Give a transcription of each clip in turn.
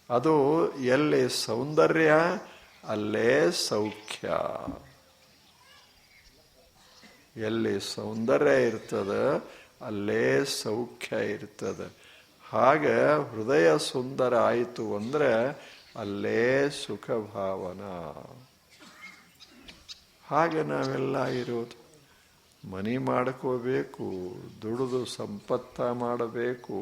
ಅದು ಎಲ್ಲಿ ಸೌಂದರ್ಯ ಅಲ್ಲೇ ಸೌಖ್ಯ. ಎಲ್ಲಿ ಸೌಂದರ್ಯ ಇರ್ತದೆ ಅಲ್ಲೇ ಸೌಖ್ಯ ಇರ್ತದೆ. ಹಾಗೆ ಹೃದಯ ಸುಂದರ ಆಯಿತು ಅಂದರೆ ಅಲ್ಲೇ ಸುಖ ಭಾವನಾ. ಹಾಗೆ ನಾವೆಲ್ಲ ಇರೋದು. ಮನೆ ಮಾಡ್ಕೋಬೇಕು, ದುಡಿದು ಸಂಪತ್ತ ಮಾಡಬೇಕು,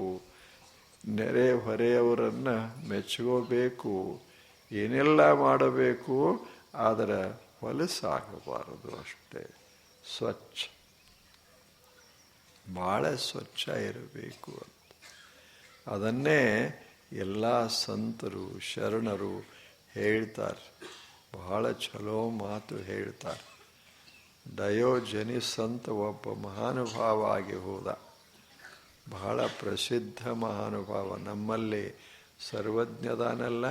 ನೆರೆ ಹೊರೆಯವರನ್ನು ಮೆಚ್ಕೋಬೇಕು, ಏನೆಲ್ಲ ಮಾಡಬೇಕು. ಆದರೆ ಹೊಲಸಾಗಬಾರದು ಅಷ್ಟೇ. ಸ್ವಚ್ಛ, ಭಾಳ ಸ್ವಚ್ಛ ಇರಬೇಕು ಅಂತ. ಅದನ್ನೇ ಎಲ್ಲ ಸಂತರು ಶರಣರು ಹೇಳ್ತಾರೆ. ಬಹಳ ಚಲೋ ಮಾತು ಹೇಳ್ತಾರೆ. ಡಯೋಜನಿಸ್ ಅಂತ ಒಬ್ಬ ಮಹಾನುಭಾವ ಆಗಿ ಹೋದ. ಬಹಳ ಪ್ರಸಿದ್ಧ ಮಹಾನುಭಾವ. ನಮ್ಮಲ್ಲಿ ಸರ್ವಜ್ಞದಾನೆಲ್ಲ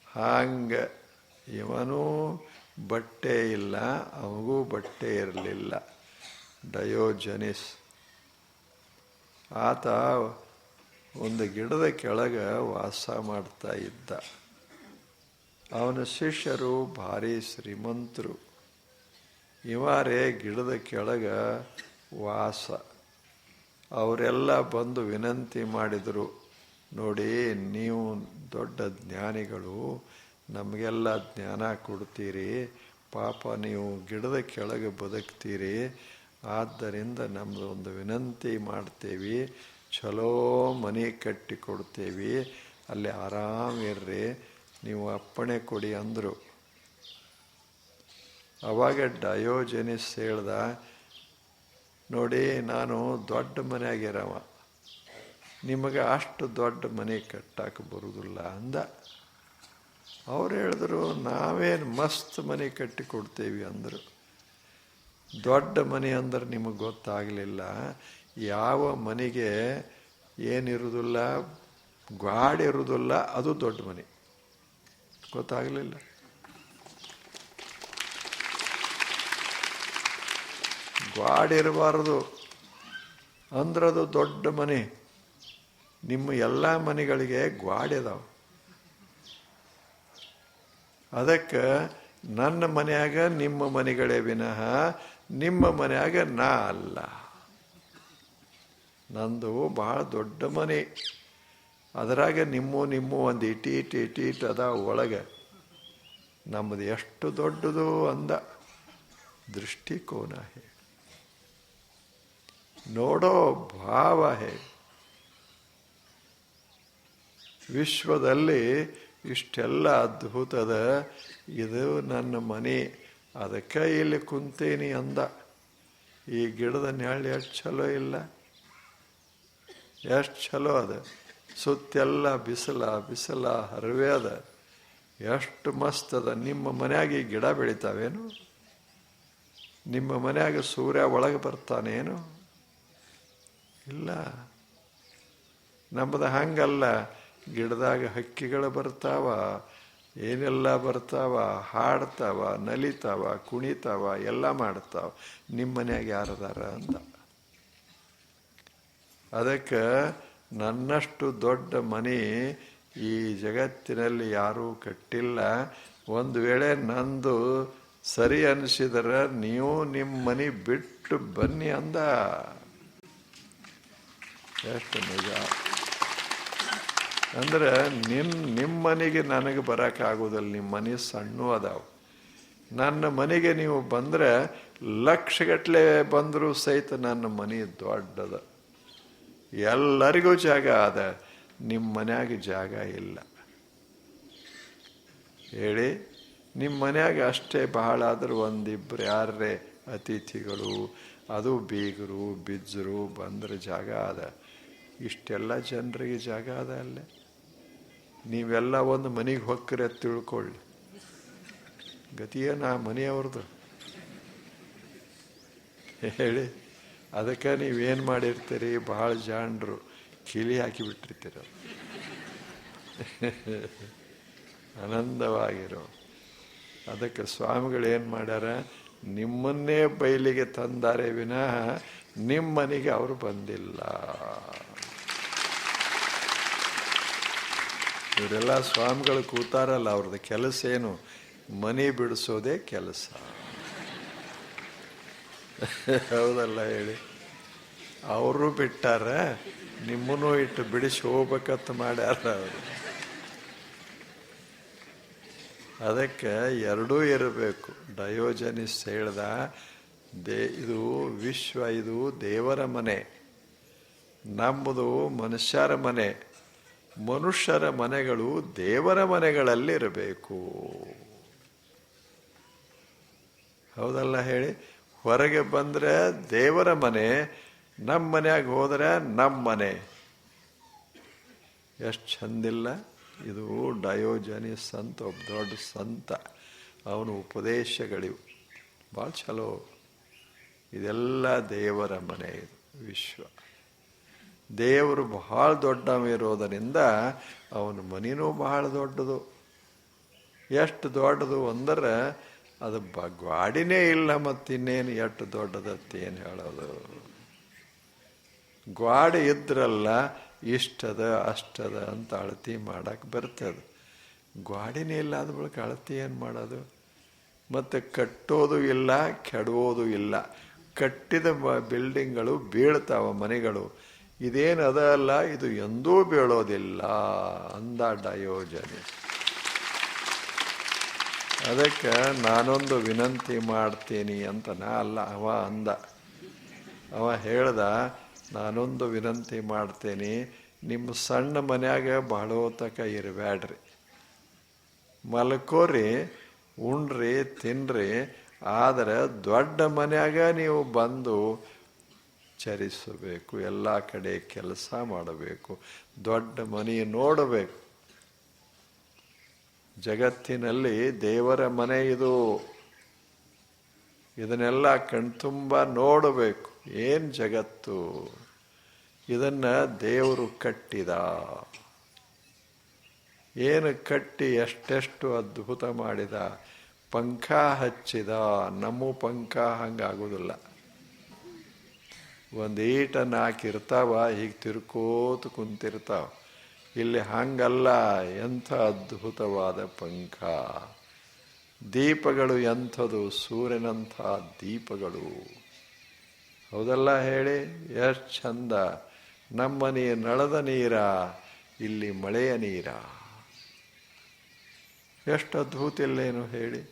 ಹಾಂಗೆ ಇವನೂ ಬಟ್ಟೆ ಇಲ್ಲ, ಅವನಿಗೂ ಬಟ್ಟೆ ಇರಲಿಲ್ಲ. ಡಯೋಜನಿಸ್ ಆತ ಒಂದು ಗಿಡದ ಕೆಳಗೆ ವಾಸ ಮಾಡ್ತಾ ಇದ್ದ. ಅವನ ಶಿಷ್ಯರು ಭಾರಿ ಶ್ರೀಮಂತರು. ಇವರೇ ಗಿಡದ ಕೆಳಗೆ ವಾಸ. ಅವರೆಲ್ಲ ಬಂದು ವಿನಂತಿ ಮಾಡಿದರು, ನೋಡಿ ನೀವು ದೊಡ್ಡ ಜ್ಞಾನಿಗಳು, ನಮಗೆಲ್ಲ ಜ್ಞಾನ ಕೊಡ್ತೀರಿ, ಪಾಪ ನೀವು ಗಿಡದ ಕೆಳಗೆ ಬದುಕ್ತೀರಿ, ಆದ್ದರಿಂದ ನಮ್ಮದು ಒಂದು ವಿನಂತಿ ಮಾಡ್ತೇವೆ, ಚಲೋ ಮನೆ ಕಟ್ಟಿ ಕೊಡ್ತೇವೆ, ಅಲ್ಲಿ ಆರಾಮಿರ್ರಿ, ನೀವು ಅಪ್ಪಣೆ ಕೊಡಿ ಅಂದರು. ಅವಾಗ ಡಯೋಜನಿಸ್ ಹೇಳ್ದ, ನೋಡಿ ನಾನು ದೊಡ್ಡ ಮನೆಯಾಗಿರವ, ನಿಮಗೆ ಅಷ್ಟು ದೊಡ್ಡ ಮನೆ ಕಟ್ಟಕ್ಕೆ ಬರುವುದಿಲ್ಲ ಅಂದ. ಅವ್ರು ಹೇಳಿದ್ರು, ನಾವೇನು ಮಸ್ತ್ ಮನೆ ಕಟ್ಟಿ ಕೊಡ್ತೇವೆ ಅಂದರು. ದೊಡ್ಡ ಮನೆ ಅಂದ್ರೆ ನಿಮಗೆ ಗೊತ್ತಾಗಲಿಲ್ಲ. ಯಾವ ಮನೆಗೆ ಏನಿರುವುದಿಲ್ಲ, ಗಾಡಿರುವುದಿಲ್ಲ, ಅದು ದೊಡ್ಡ ಮನೆ. ಗೊತ್ತಾಗಲಿಲ್ಲ. ಗಾಡಿರಬಾರದು ಅಂದ್ರದು ದೊಡ್ಡ ಮನೆ. ನಿಮ್ಮ ಎಲ್ಲ ಮನೆಗಳಿಗೆ ಗಾಡಿ ಅದಾವ. ಅದಕ್ಕೆ ನನ್ನ ಮನೆಯಾಗ ನಿಮ್ಮ ಮನೆಗಳೇ ವಿನಃ ನಿಮ್ಮ ಮನೆಯಾಗ ನಾ ಅಲ್ಲ. ನಂದು ಭಾಳ ದೊಡ್ಡ ಮನೆ, ಅದರಾಗ ನಿಮ್ಮ ಒಂದು ಇಟೀಟ್ ಅದ ಒಳಗೆ. ನಮ್ಮದು ಎಷ್ಟು ದೊಡ್ಡದು ಅಂದ. ದೃಷ್ಟಿಕೋನ ಹೇಳಿ, ನೋಡೋ ಭಾವ ಹೇಳಿ. ವಿಶ್ವದಲ್ಲಿ ಇಷ್ಟೆಲ್ಲ ಅದ್ಭುತದ, ಇದು ನನ್ನ ಮನೆ, ಅದಕ್ಕೆ ಇಲ್ಲಿ ಕುಂತೇನಿ ಅಂದ. ಈ ಗಿಡದ ನೆರಳು ಎಷ್ಟು ಚಲೋ ಇಲ್ಲ, ಎಷ್ಟು ಚಲೋ ಅದ. ಸುತ್ತೆಲ್ಲ ಬಿಸಿಲ ಹರವೆ ಅದ, ಎಷ್ಟು ಮಸ್ತ್ ಅದ. ನಿಮ್ಮ ಮನ್ಯಾಗ ಈ ಗಿಡ ಬೆಳಿತಾವೇನು? ನಿಮ್ಮ ಮನ್ಯಾಗ ಸೂರ್ಯ ಒಳಗೆ ಬರ್ತಾನೇನು? ಇಲ್ಲ. ನಮ್ಮದು ಹಂಗಲ್ಲ. ಗಿಡದಾಗ ಹಕ್ಕಿಗಳು ಬರ್ತಾವ, ಏನೆಲ್ಲ ಬರ್ತಾವ, ಹಾಡ್ತಾವ, ನಲಿತಾವ, ಕುಣಿತಾವ, ಎಲ್ಲ ಮಾಡ್ತಾವ. ನಿಮ್ಮ ಮನ್ಯಾಗ ಯಾರದಾರ ಅಂದ. ಅದಕ್ಕೆ ನನ್ನಷ್ಟು ದೊಡ್ಡ ಮನೆ ಈ ಜಗತ್ತಿನಲ್ಲಿ ಯಾರೂ ಕಟ್ಟಿಲ್ಲ. ಒಂದು ವೇಳೆ ನಂದು ಸರಿ ಅನಿಸಿದರೆ ನೀವು ನಿಮ್ಮ ಮನೆ ಬಿಟ್ಟು ಬನ್ನಿ ಅಂದ. ಎಷ್ಟು ನಿಜ ಅಂದ್ರೆ, ನಿಮ್ಮ ಮನೆಗೆ ನನಗೆ ಬರೋಕ್ಕಾಗೋದಿಲ್ಲ. ನಿಮ್ಮ ಮನೆ ಸಣ್ಣ ಅದಾವ. ನನ್ನ ಮನೆಗೆ ನೀವು ಬಂದರೆ ಲಕ್ಷಗಟ್ಟಲೆ ಬಂದರೂ ಸಹಿತ ನನ್ನ ಮನೆ ದೊಡ್ಡದ, ಎಲ್ಲರಿಗೂ ಜಾಗ ಅದ. ನಿಮ್ಮ ಮನ್ಯಾಗ ಜಾಗ ಇಲ್ಲ ಹೇಳಿ. ನಿಮ್ಮ ಮನ್ಯಾಗ ಅಷ್ಟೇ ಬಹಳ ಆದ್ರೆ ಒಂದಿಬ್ಬರು ಯಾರೇ ಅತಿಥಿಗಳು, ಅದು ಬೀಗರು ಬಿಜ್ಜರು ಬಂದ್ರೆ ಜಾಗ ಅದ. ಇಷ್ಟೆಲ್ಲ ಜನರಿಗೆ ಜಾಗ ಅದ ಅಲ್ಲೇ. ನೀವೆಲ್ಲ ಒಂದು ಮನೆಗೆ ಹೊಕ್ಕರೆ ತಿಳ್ಕೊಳ್ಳಿ, ಗತಿಯೇನು ಆ ಮನೆಯವ್ರದ್ದು ಹೇಳಿ. ಅದಕ್ಕೆ ನೀವೇನು ಮಾಡಿರ್ತೀರಿ, ಭಾಳ ಜಾಣರು ಕಿಲಿ ಹಾಕಿಬಿಟ್ಟಿರ್ತೀರ. ಆನಂದವಾಗಿರೋ. ಅದಕ್ಕೆ ಸ್ವಾಮಿಗಳು ಏನು ಮಾಡ್ಯಾರ, ನಿಮ್ಮನ್ನೇ ಬಯಲಿಗೆ ತಂದಾರೆ ವಿನಃ ನಿಮ್ಮ ಮನೆಗೆ ಅವರು ಬಂದಿಲ್ಲ. ಇವರೆಲ್ಲ ಸ್ವಾಮಿಗಳು ಕೂತಾರಲ್ಲ, ಅವ್ರದ್ದು ಕೆಲಸ ಏನು? ಮನೆ ಬಿಡಿಸೋದೇ ಕೆಲಸ. ಹೌದಲ್ಲ ಹೇಳಿ? ಅವರು ಬಿಟ್ಟಾರ, ನಿಮ್ಮನ್ನು ಇಟ್ಟು ಬಿಡಿಸಿ ಹೋಗ್ಬೇಕಂತ ಮಾಡ್ಯಾರ ಅವರು. ಅದಕ್ಕೆ ಎರಡೂ ಇರಬೇಕು. ಡಯೋಜನಿಸ್ ಹೇಳ್ದ, ಇದು ವಿಶ್ವ, ಇದು ದೇವರ ಮನೆ, ನಮ್ಮದು ಮನುಷ್ಯರ ಮನೆ. ಮನುಷ್ಯರ ಮನೆಗಳು ದೇವರ ಮನೆಗಳಲ್ಲಿರಬೇಕು. ಹೌದಲ್ಲ ಹೇಳಿ? ಹೊರಗೆ ಬಂದರೆ ದೇವರ ಮನೆ, ನಮ್ಮ ಮನೆಯಾಗ ಹೋದರೆ ನಮ್ಮ ಮನೆ. ಎಷ್ಟು ಚಂದಿಲ್ಲ ಇದು? ಡಯೋಜನಿಸ್ ಅಂತ ಒಬ್ಬ ದೊಡ್ಡ ಸಂತ, ಅವನ ಉಪದೇಶಗಳಿವು ಭಾಳ ಚಲೋ. ಇದೆಲ್ಲ ದೇವರ ಮನೆ, ಇದು ವಿಶ್ವ. ದೇವರು ಬಹಳ ದೊಡ್ಡವಿರೋದರಿಂದ ಅವನ ಮನೆಯೂ ಬಹಳ ದೊಡ್ಡದು. ಎಷ್ಟು ದೊಡ್ಡದು ಅಂದರೆ ಅದು ಗಾಡಿನೇ ಇಲ್ಲ, ಮತ್ತಿನ್ನೇನು ಎಷ್ಟು ದೊಡ್ಡದತ್ತೆ ಏನು ಹೇಳೋದು? ಗ್ವಾಡಿ ಇದ್ರಲ್ಲ ಇಷ್ಟದ ಅಷ್ಟದ ಅಂತ ಅಳತಿ ಮಾಡಕ್ಕೆ ಬರ್ತದೆ. ಗ್ವಾಡಿನೇ ಇಲ್ಲ ಆದ ಬಳಿಕ ಅಳತಿ ಏನು ಮಾಡೋದು? ಮತ್ತು ಕಟ್ಟೋದು ಇಲ್ಲ, ಕೆಡೋದು ಇಲ್ಲ. ಕಟ್ಟಿದ ಬಿಲ್ಡಿಂಗ್ಗಳು ಬೀಳ್ತಾವ, ಮನೆಗಳು. ಇದೇನು ಅದಲ್ಲ, ಇದು ಎಂದೂ ಬೀಳೋದಿಲ್ಲ ಅಂದ ಡಯೋಜನಿಸ್. ಅದಕ್ಕೆ ನಾನೊಂದು ವಿನಂತಿ ಮಾಡ್ತೀನಿ ಅಂತ ಅಲ್ಲ, ಅವ ಅಂದ. ಅವ ಹೇಳ್ದ, ನಾನೊಂದು ವಿನಂತಿ ಮಾಡ್ತೇನೆ, ನಿಮ್ಮ ಸಣ್ಣ ಮನ್ಯಾಗ ಬಹಳ ತಕ ಇರಬೇಡ್ರಿ, ಮಲ್ಕೋರಿ, ಉಣ್ರಿ, ತಿನ್ರಿ. ಆದರೆ ದೊಡ್ಡ ಮನ್ಯಾಗ ನೀವು ಬಂದು ಚರಿಸಬೇಕು, ಎಲ್ಲ ಕಡೆ ಕೆಲಸ ಮಾಡಬೇಕು, ದೊಡ್ಡ ಮನೆ ನೋಡಬೇಕು. ಜಗತ್ತಿನಲ್ಲಿ ದೇವರ ಮನೆ ಇದು. ಇದನ್ನೆಲ್ಲ ಕಣ್ತುಂಬ ನೋಡಬೇಕು. ಏನು ಜಗತ್ತು? ಇದನ್ನು ದೇವರು ಕಟ್ಟಿದ. ಏನು ಕಟ್ಟಿ ಎಷ್ಟೆಷ್ಟು ಅದ್ಭುತ ಮಾಡಿದ. ಪಂಖ ಹಚ್ಚಿದ. ನಮ್ಮ ಪಂಖ ಹಂಗಾಗೋದಿಲ್ಲ. ಒಂದು ಈಟ ನಾಲ್ಕಿರ್ತಾವ, ಹೀಗೆ ತಿರ್ಕೋತ ಕುಂತಿರ್ತಾವ. ಇಲ್ಲಿ ಹಂಗಲ್ಲ, ಎಂಥ ಅದ್ಭುತವಾದ ಪಂಖ. ದೀಪಗಳು ಎಂಥದು? ಸೂರ್ಯನಂಥ ದೀಪಗಳು. ಹೌದಲ್ಲ ಹೇಳಿ? ಎಷ್ಟು ಚಂದ. ನಮ್ಮನೆ ನಳದ ನೀರ, ಇಲ್ಲಿ ಮಳೆಯ ನೀರ. ಎಷ್ಟು ಅದ್ಭುತ ಇಲ್ಲೇನು ಹೇಳಿ?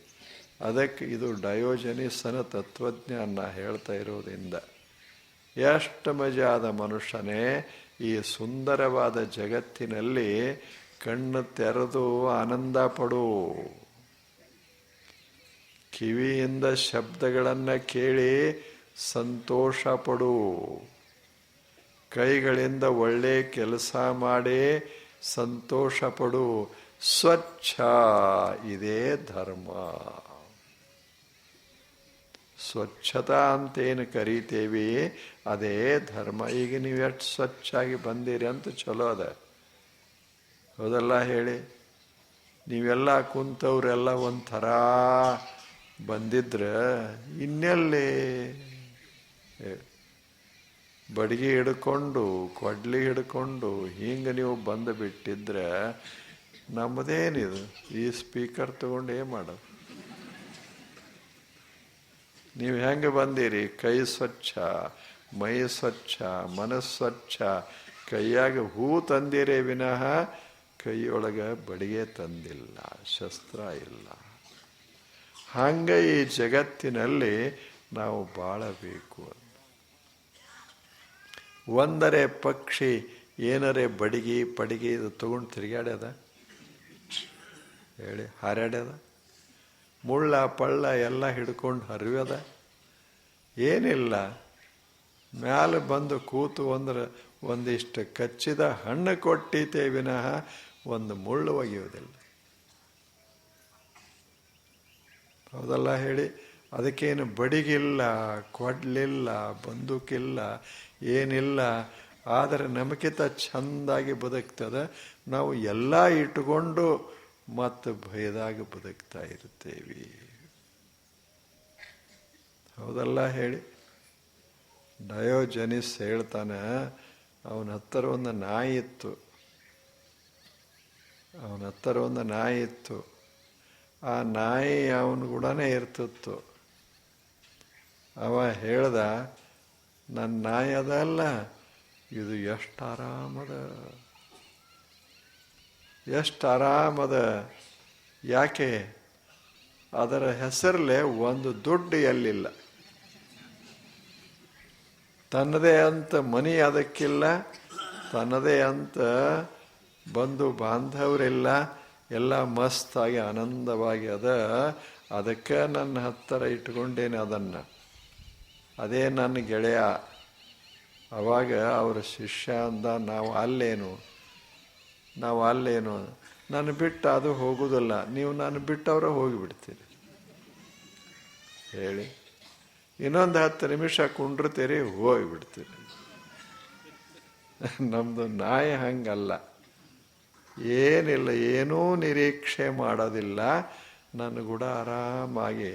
ಅದಕ್ಕೆ ಇದು ಡಯೋಜನಿಸನ ತತ್ವಜ್ಞಾನ ಹೇಳ್ತಾ ಇರೋದ್ರಿಂದ. ಎಷ್ಟು ಮಜಾದ ಮನುಷ್ಯನೇ ಈ ಸುಂದರವಾದ ಜಗತ್ತಿನಲ್ಲಿ ಕಣ್ಣು ತೆರೆದು ಆನಂದ ಪಡು. ಕಿವಿಯಿಂದ ಶಬ್ದಗಳನ್ನು ಕೇಳಿ ಸಂತೋಷ ಪಡು. ಕೈಗಳಿಂದ ಒಳ್ಳೆ ಕೆಲಸ ಮಾಡಿ ಸಂತೋಷ ಪಡು. ಸ್ವಚ್ಛ, ಇದೇ ಧರ್ಮ. ಸ್ವಚ್ಛತಾ ಅಂತೇನು ಕರಿತೇವಿ, ಅದೇ ಧರ್ಮ. ಈಗ ನೀವು ಎಷ್ಟು ಸ್ವಚ್ಛಾಗಿ ಬಂದಿರಿ ಅಂತ ಚಲೋ ಅದ. ಹೌದಲ್ಲ ಹೇಳಿ? ನೀವೆಲ್ಲ ಕುಂತವ್ರೆಲ್ಲ ಒಂಥರ ಬಂದಿದ್ರೆ ಇನ್ನೆಲ್ಲಿ ಬಡಿಗೆ ಹಿಡ್ಕೊಂಡು, ಕೊಡ್ಲಿ ಹಿಡ್ಕೊಂಡು ಹಿಂಗೆ ನೀವು ಬಂದು ಬಿಟ್ಟಿದ್ರೆ ನಮ್ಮದೇನಿದು? ಈ ಸ್ಪೀಕರ್ ತಗೊಂಡು ಏನು ಮಾಡೋದು? ನೀವು ಹೆಂಗೆ ಬಂದಿರಿ? ಕೈ ಸ್ವಚ್ಛ, ಮೈ ಸ್ವಚ್ಛ, ಮನಸ್ಸು ಸ್ವಚ್ಛ. ಕೈಯಾಗ ಹೂ ತಂದಿರೇ ವಿನಃ ಕೈಯೊಳಗೆ ಬಡಿಗೆ ತಂದಿಲ್ಲ, ಶಸ್ತ್ರ ಇಲ್ಲ. ಹಂಗೆ ಈ ಜಗತ್ತಿನಲ್ಲಿ ನಾವು ಬಾಳಬೇಕು. ಒಂದರೆ ಪಕ್ಷಿ ಏನರೇ ಬಡಿಗೆ ಪಡಿಗೆ ಇದು ತಗೊಂಡು ತಿರುಗಾಡ್ಯದ ಹೇಳಿ? ಹಾರಾಡ್ಯದ? ಮುಳ್ಳ ಪಳ್ಳ ಎಲ್ಲ ಹಿಡ್ಕೊಂಡು ಹರಿವ್ಯದ? ಏನಿಲ್ಲ. ಮ್ಯಾಲೆ ಬಂದು ಕೂತು ಅಂದ್ರೆ ಒಂದಿಷ್ಟು ಕಚ್ಚಿದ ಹಣ್ಣು ಕೊಟ್ಟಿತೇ ವಿನಃ ಒಂದು ಮುಳ್ಳು ಒಗೆಯೋದಿಲ್ಲ. ಹೌದಲ್ಲ ಹೇಳಿ? ಅದಕ್ಕೇನು ಬಡಿಗಿಲ್ಲ, ಕೊಡ್ಲಿಲ್ಲ, ಬಂದೂಕಿಲ್ಲ, ಏನಿಲ್ಲ. ಆದರೆ ನಮಗಿಂತ ಚೆಂದಾಗಿ ಬದುಕ್ತದೆ. ನಾವು ಎಲ್ಲ ಇಟ್ಟುಕೊಂಡು ಮತ್ತು ಭಯದಾಗ ಬದುಕ್ತಾ ಇರ್ತೇವೆ. ಹೌದಲ್ಲ ಹೇಳಿ? ಡಯೋಜನಿಸ್ ಹೇಳ್ತಾನೆ, ಅವನ ಹತ್ತಿರ ಒಂದು ನಾಯಿ ಇತ್ತು. ಅವನ ಹತ್ತಿರ ಒಂದು ನಾಯಿ ಇತ್ತು. ಆ ನಾಯಿ ಅವನ ಕೂಡನೇ ಇರ್ತಿತ್ತು. ಅವ ಹೇಳ್ದ, ನನ್ನ ನಾಯಿ ಅದಲ್ಲ, ಇದು ಎಷ್ಟು ಆರಾಮದ. ಯಾಕೆ? ಅದರ ಹೆಸರಲ್ಲೇ ಒಂದು ದುಡ್ಡು ಎಲ್ಲಿಲ್ಲ, ತನ್ನದೇ ಅಂತ ಮನಿ ಅದಕ್ಕಿಲ್ಲ, ತನ್ನದೇ ಅಂತ ಬಂಧು ಬಾಂಧವರಿಲ್ಲ, ಎಲ್ಲ ಮಸ್ತಾಗಿ ಆನಂದವಾಗಿ ಅದ. ಅದಕ್ಕೆ ನನ್ನ ಹತ್ತಿರ ಇಟ್ಕೊಂಡೇನೆ ಅದನ್ನು. ಅದೇ ನನ್ನ ಗೆಳೆಯ. ಅವಾಗ ಅವರ ಶಿಷ್ಯ ಅಂದ, ನಾವು ಅಲ್ಲೇನು ನನ್ನ ಬಿಟ್ಟು ಅದು ಹೋಗುವುದಿಲ್ಲ, ನೀವು ನಾನು ಬಿಟ್ಟವರ ಹೋಗಿಬಿಡ್ತೀರಿ ಹೇಳಿ. ಇನ್ನೊಂದು 10 ನಿಮಿಷ ಕುಂಡಿರ್ತೀರಿ, ಹೋಗಿಬಿಡ್ತೀರಿ. ನಮ್ಮದು ನಾಯಿ ಹಂಗಲ್ಲ. ಏನಿಲ್ಲ, ಏನೂ ನಿರೀಕ್ಷೆ ಮಾಡೋದಿಲ್ಲ. ನನ್ನ ಕೂಡ ಆರಾಮಾಗಿ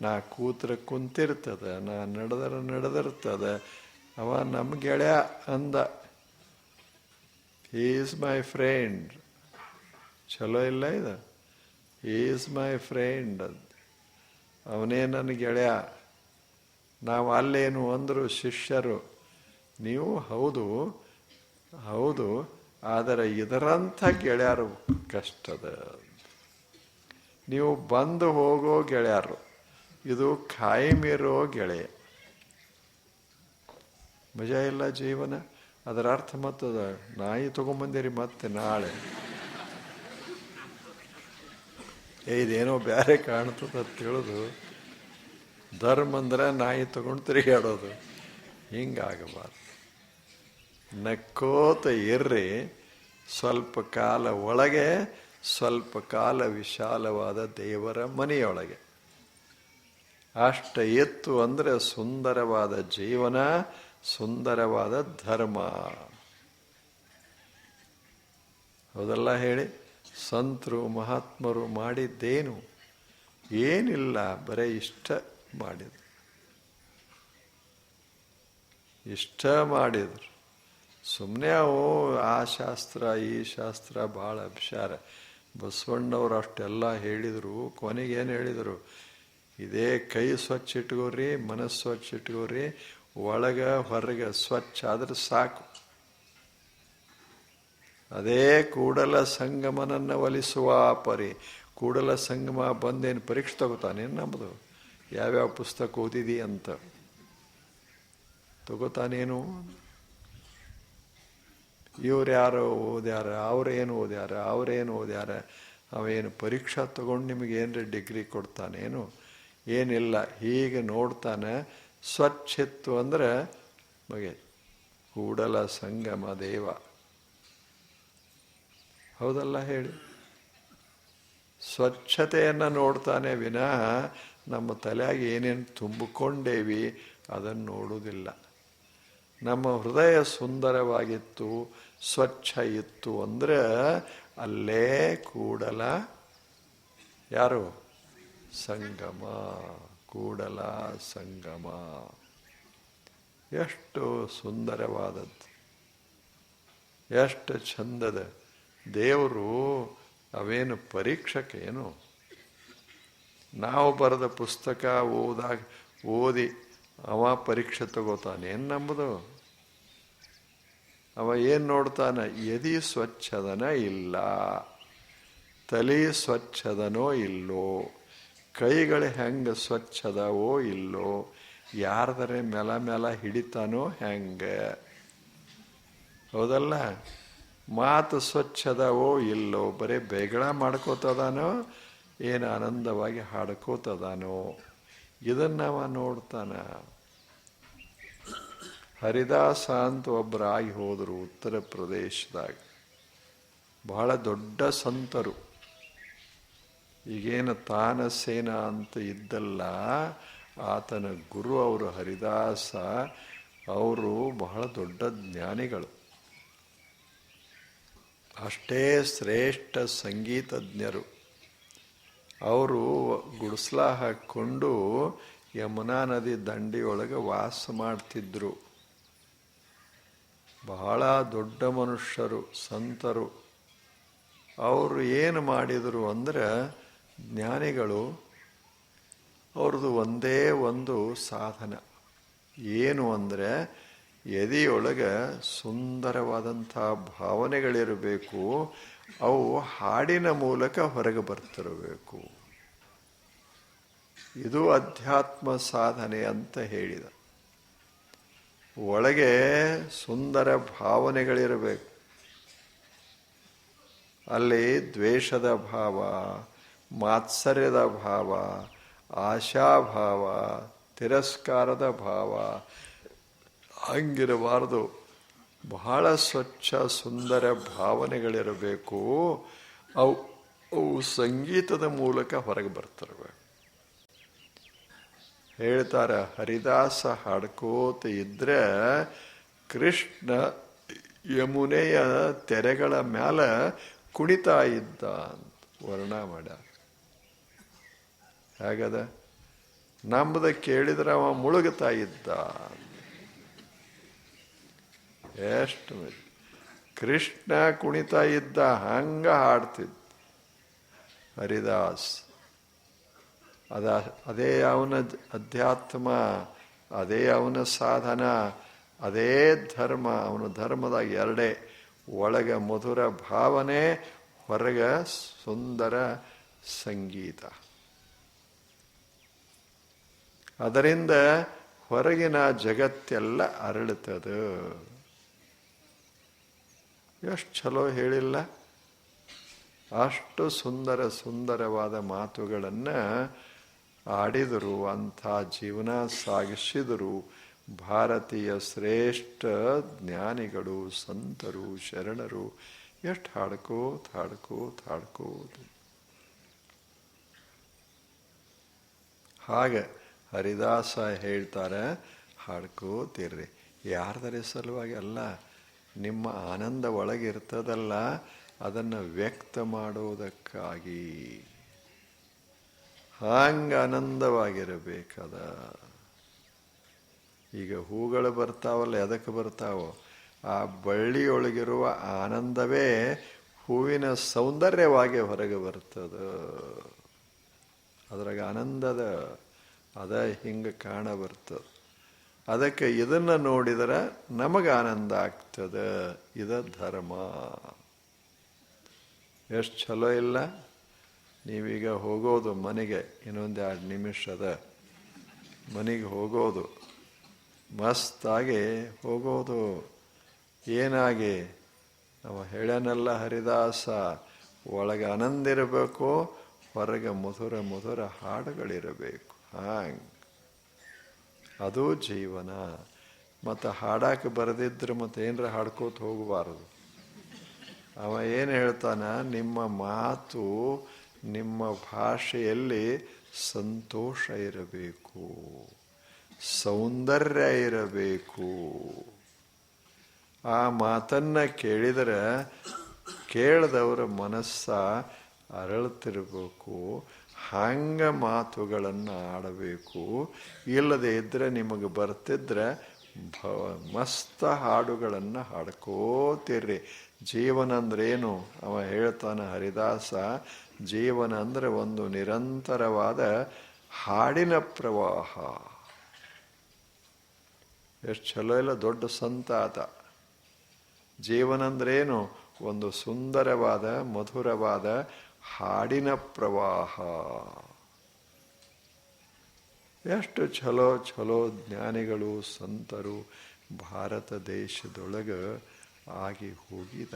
ನಾ ಕೂತ್ರೆ ಕುಂತಿರ್ತದೆ, ನಾ ನಡೆದಿರ್ತದೆ. ಅವ ನಮ್ಮ ಗೆಳೆಯ ಅಂದ, ಹೀ ಈಸ್ ಮೈ ಫ್ರೆಂಡ್. ಚಲೋ ಇಲ್ಲ ಇದು? ಹೀ ಈಸ್ ಮೈ ಫ್ರೆಂಡ್ ಅಂತ. ಅವನೇ ನನ್ನ ಗೆಳೆಯ. ನಾವು ಅಲ್ಲೇನು ಅಂದರು ಶಿಷ್ಯರು, ನೀವು ಹೌದು ಆದರೆ ಇದರಂಥ ಗೆಳೆಯರು ಕಷ್ಟದ. ನೀವು ಬಂದು ಹೋಗೋ ಗೆಳೆಯರು, ಇದು ಕಾಯಮಿರೋ ಗೆಳೆಯ. ಮಜಾ ಇಲ್ಲ ಜೀವನ. ಅದರ ಅರ್ಥ ಮತ್ತದ, ನಾಯಿ ತಗೊಂಬಂದಿರಿ ಮತ್ತೆ ನಾಳೆ ಇದೇನೋ ಬೇರೆ ಕಾಣ್ತದ ಅಂತ ಹೇಳೋದು. ಧರ್ಮ ಅಂದ್ರೆ ನಾಯಿ ತಗೊಂಡು ತಿರುಗಾಡೋದು. ಹಿಂಗಾಗಬಾರ್ದು. ನಕ್ಕೋತ ಇರ್ರಿ. ಸ್ವಲ್ಪ ಕಾಲ ಒಳಗೆ, ಸ್ವಲ್ಪ ಕಾಲ ವಿಶಾಲವಾದ ದೇವರ ಮನೆಯೊಳಗೆ. ಅಷ್ಟ ಎತ್ತು ಅಂದರೆ ಸುಂದರವಾದ ಜೀವನ, ಸುಂದರವಾದ ಧರ್ಮ. ಹೌದಲ್ಲ ಹೇಳಿ? ಸಂತರು ಮಹಾತ್ಮರು ಮಾಡಿದ್ದೇನು? ಏನಿಲ್ಲ, ಬರೀ ಇಷ್ಟ ಮಾಡಿದ್ರು. ಸುಮ್ಮನೆ ಅವು ಆ ಶಾಸ್ತ್ರ ಈ ಶಾಸ್ತ್ರ ಭಾಳ ಅಭಿಷಾರ. ಬಸವಣ್ಣವ್ರು ಅಷ್ಟೆಲ್ಲ ಹೇಳಿದರು. ಕೊನೆಗೇನು ಹೇಳಿದರು? ಇದೇ ಕೈ ಸ್ವಚ್ಛ ಇಟ್ಕೋರಿ, ಮನಸ್ಸು ಸ್ವಚ್ಛ ಇಟ್ಕೋರಿ, ಒಳಗೆ ಹೊರಗೆ ಸ್ವಚ್ಛ ಆದ್ರೆ ಸಾಕು. ಅದೇ ಕೂಡಲ ಸಂಗಮನನ್ನು ಒಲಿಸುವ ಪರಿ. ಕೂಡಲ ಸಂಗಮ ಬಂದೇನು ಪರೀಕ್ಷೆ ತಗೋತಾನೇನು? ನಮ್ಮದು ಯಾವ್ಯಾವ ಪುಸ್ತಕ ಓದಿದಿ ಅಂತ ತಗೋತಾನೇನು? ಇವ್ರು ಯಾರೋ ಓದ್ಯಾರ, ಅವ್ರೇನು ಓದ್ಯಾರ, ಅವೇನು ಪರೀಕ್ಷಾ ತಗೊಂಡು ನಿಮಗೇನ್ರಿ ಡಿಗ್ರಿ ಕೊಡ್ತಾನೇನು? ಏನಿಲ್ಲ. ಹೀಗೆ ನೋಡ್ತಾನೆ. ಸ್ವಚ್ಛಿತ್ತು ಅಂದರೆ ಬಗೆ ಕೂಡಲ ಸಂಗಮ ದೇವ. ಹೌದಲ್ಲ ಹೇಳಿ? ಸ್ವಚ್ಛತೆಯನ್ನು ನೋಡ್ತಾನೆ ವಿನಃ ನಮ್ಮ ತಲೆಯಾಗಿ ಏನೇನು ತುಂಬಿಕೊಂಡೇವಿ ಅದನ್ನು ನೋಡುವುದಿಲ್ಲ. ನಮ್ಮ ಹೃದಯ ಸುಂದರವಾಗಿತ್ತು, ಸ್ವಚ್ಛ ಇತ್ತು ಅಂದರೆ ಅಲ್ಲೇ ಕೂಡಲ ಯಾರು? ಸಂಗಮ. ಕೂಡಲ ಸಂಗಮ ಎಷ್ಟು ಸುಂದರವಾದದ್ದು, ಎಷ್ಟು ಚಂದದ. ದೇವರು ಅವೇನು ಪರೀಕ್ಷಕೇನು? ನಾವು ಬರೆದ ಪುಸ್ತಕ ಓದಿ ಅವ ಪರೀಕ್ಷೆ ತಗೋತಾನೇನು? ನಂಬುದು ಅವ ಏನು ನೋಡ್ತಾನೆ? ಎದಿ ಸ್ವಚ್ಛದನ ಇಲ್ಲ, ತಲೆ ಸ್ವಚ್ಛದನೋ ಇಲ್ಲೋ, ಕೈಗಳು ಹೆಂಗೆ ಸ್ವಚ್ಛದವೋ ಇಲ್ಲೋ, ಯಾರ್ದರೆ ಮೇಲ ಹಿಡಿತಾನೋ ಹೆಂಗೆ. ಹೌದಲ್ಲ? ಮಾತು ಸ್ವಚ್ಛದವೋ ಇಲ್ಲೋ, ಬರೀ ಬೇಗಳ ಮಾಡ್ಕೋತದಾನೋ ಏನು ಆನಂದವಾಗಿ ಹಾಡ್ಕೋತದಾನೋ, ಇದನ್ನವ ನೋಡ್ತಾನ. ಹರಿದಾಸ ಅಂತ ಒಬ್ಬರಾಗಿ ಹೋದರು ಉತ್ತರ ಪ್ರದೇಶದಾಗ. ಬಹಳ ದೊಡ್ಡ ಸಂತರು. ಈಗೇನು ತಾನಸೇನ ಅಂತ ಇದ್ದಲ್ಲ, ಆತನ ಗುರು ಅವರು ಹರಿದಾಸ. ಅವರು ಬಹಳ ದೊಡ್ಡ ಜ್ಞಾನಿಗಳು, ಅಷ್ಟೇ ಶ್ರೇಷ್ಠ ಸಂಗೀತಜ್ಞರು. ಅವರು ಗುಡಿಸ್ಲ ಹಾಕ್ಕೊಂಡು ಯಮುನಾ ನದಿ ದಂಡೆಯೊಳಗೆ ವಾಸ ಮಾಡ್ತಿದ್ರು. ಬಹಳ ದೊಡ್ಡ ಮನುಷ್ಯರು, ಸಂತರು. ಅವರು ಏನು ಮಾಡಿದರು ಅಂದರೆ, ಜ್ಞಾನಿಗಳು ಅವ್ರದ್ದು ಒಂದೇ ಒಂದು ಸಾಧನ ಏನು ಅಂದರೆ, ಎದೆಯೊಳಗೆ ಸುಂದರವಾದಂಥ ಭಾವನೆಗಳಿರಬೇಕು, ಅವು ಹಾಡಿನ ಮೂಲಕ ಹೊರಗೆ ಬರ್ತಿರಬೇಕು. ಇದು ಅಧ್ಯಾತ್ಮ ಸಾಧನೆ ಅಂತ ಹೇಳಿದ. ಒಳಗೆ ಸುಂದರ ಭಾವನೆಗಳಿರಬೇಕು. ಅಲ್ಲಿ ದ್ವೇಷದ ಭಾವ, ಮಾತ್ಸರ್ಯದ ಭಾವ, ಆಶಾಭಾವ, ತಿರಸ್ಕಾರದ ಭಾವ ಹಂಗಿರಬಾರ್ದು. ಬಹಳ ಸ್ವಚ್ಛ ಸುಂದರ ಭಾವನೆಗಳಿರಬೇಕು. ಅವು ಸಂಗೀತದ ಮೂಲಕ ಹೊರಗೆ ಬರ್ತಿರಬೇಕು. ಹೇಳ್ತಾರೆ, ಹರಿದಾಸ ಹಾಡ್ಕೋತ ಇದ್ರೆ ಕೃಷ್ಣ ಯಮುನೆಯ ತೆರೆಗಳ ಮ್ಯಾಲ ಕುಣಿತಾ ಇದ್ದ ಅಂತ ವರ್ಣ ಮಾಡ್ಯಾರ. ಹೇಗದ? ನಮ್ಮದ ಕೇಳಿದ್ರೆ ಅವ ಮುಳುಗುತ್ತಾ ಇದ್ದ. ಎಷ್ಟು ಕೃಷ್ಣ ಕುಣಿತಾ ಇದ್ದ ಹಂಗ ಹಾಡ್ತಿದ್ದ ಹರಿದಾಸ್. ಅದೇ ಅವನ ಅಧ್ಯಾತ್ಮ, ಅದೇ ಅವನ ಸಾಧನ, ಅದೇ ಧರ್ಮ. ಅವನ ಧರ್ಮದಾಗ ಎರಡೇ, ಒಳಗೆ ಮಧುರ ಭಾವನೆ, ಹೊರಗೆ ಸುಂದರ ಸಂಗೀತ. ಅದರಿಂದ ಹೊರಗಿನ ಜಗತ್ತೆಲ್ಲ ಅರಳುತ್ತದ. ಎಷ್ಟು ಚಲೋ ಹೇಳಿಲ್ಲ? ಅಷ್ಟು ಸುಂದರ ಸುಂದರವಾದ ಮಾತುಗಳನ್ನು ಆಡಿದರು, ಅಂಥ ಜೀವನ ಸಾಗಿಸಿದರು ಭಾರತೀಯ ಶ್ರೇಷ್ಠ ಜ್ಞಾನಿಗಳು, ಸಂತರು, ಶರಣರು. ಎಷ್ಟು ಹಾಡ್ಕೋತ ಹಾಡ್ಕೋತ ಹಾಡ್ಕೋತ. ಹಾಗೆ ಹರಿದಾಸ ಹೇಳ್ತಾರೆ, ಹಾಡ್ಕೋತಿರ್ರಿ. ಯಾರ್ದರ ಸಲುವಾಗಿ ಅಲ್ಲ, ನಿಮ್ಮ ಆನಂದ ಒಳಗಿರ್ತದಲ್ಲ, ಅದನ್ನು ವ್ಯಕ್ತ ಮಾಡೋದಕ್ಕಾಗಿ. ಹಂಗೆ ಆನಂದವಾಗಿರಬೇಕದ. ಈಗ ಹೂಗಳು ಬರ್ತಾವಲ್ಲ, ಎದಕ್ಕೆ ಬರ್ತಾವೋ? ಆ ಬಳ್ಳಿಯೊಳಗಿರುವ ಆನಂದವೇ ಹೂವಿನ ಸೌಂದರ್ಯವಾಗಿ ಹೊರಗೆ ಬರ್ತದ. ಅದ್ರಾಗ ಆನಂದದ ಅದ ಹಿಂಗೆ ಕಾಣ ಬರ್ತದ. ಅದಕ್ಕೆ ಇದನ್ನು ನೋಡಿದರೆ ನಮಗೆ ಆನಂದ ಆಗ್ತದೆ. ಇದ ಧರ್ಮ. ಎಷ್ಟು ಚಲೋ ಇಲ್ಲ? ನೀವೀಗ ಹೋಗೋದು ಮನೆಗೆ, ಇನ್ನೊಂದು 2 ನಿಮಿಷದ ಮನೆಗೆ ಹೋಗೋದು, ಮಸ್ತಾಗಿ ಹೋಗೋದು. ಏನಾಗಿ? ಅವ ಹೇಳ್ಯಾನಲ್ಲ ಹರಿದಾಸ, ಒಳಗೆ ಆನಂದ ಇರಬೇಕು, ಹೊರಗೆ ಮಧುರ ಮಧುರ ಹಾಡುಗಳಿರಬೇಕು. ಹಾಂಗೆ ಅದು ಜೀವನ. ಮತ್ತು ಹಾಡಕ್ಕೆ ಬರೆದಿದ್ರೆ ಮತ್ತೆ ಏನರ ಹಾಡ್ಕೋತ ಹೋಗಬಾರದು. ಅವ ಏನು ಹೇಳ್ತಾನ, ನಿಮ್ಮ ಮಾತು, ನಿಮ್ಮ ಭಾಷೆಯಲ್ಲಿ ಸಂತೋಷ ಇರಬೇಕು, ಸೌಂದರ್ಯ ಇರಬೇಕು. ಆ ಮಾತನ್ನ ಕೇಳಿದರೆ ಕೇಳಿದವರ ಮನಸ್ಸ ಅರಳುತ್ತಿರಬೇಕು. ಹಂಗ ಮಾತುಗಳನ್ನು ಆಡಬೇಕು. ಇಲ್ಲದೆ ಇದ್ದರೆ ನಿಮಗೆ ಬರ್ತಿದ್ರೆ ಮಸ್ತ ಹಾಡುಗಳನ್ನು ಹಾಡ್ಕೋತಿರ್ರಿ. ಜೀವನ ಅಂದ್ರೇನು? ಅವ ಹೇಳ್ತಾನೆ ಹರಿದಾಸ, ಜೀವನ ಅಂದರೆ ಒಂದು ನಿರಂತರವಾದ ಹಾಡಿನ ಪ್ರವಾಹ. ಎಷ್ಟು ಚಲೋ ಇಲ್ಲ? ದೊಡ್ಡ ಸಂತ ಆತ. ಜೀವನ ಅಂದ್ರೇನು? ಒಂದು ಸುಂದರವಾದ ಮಧುರವಾದ ಹಾಡಿನ ಪ್ರವಾಹ. ಎಷ್ಟು ಚಲೋ ಚಲೋ ಜ್ಞಾನಿಗಳು, ಸಂತರು ಭಾರತ ದೇಶದೊಳಗೆ ಆಗಿ ಹೋಗಿದ್ದಾರೆ.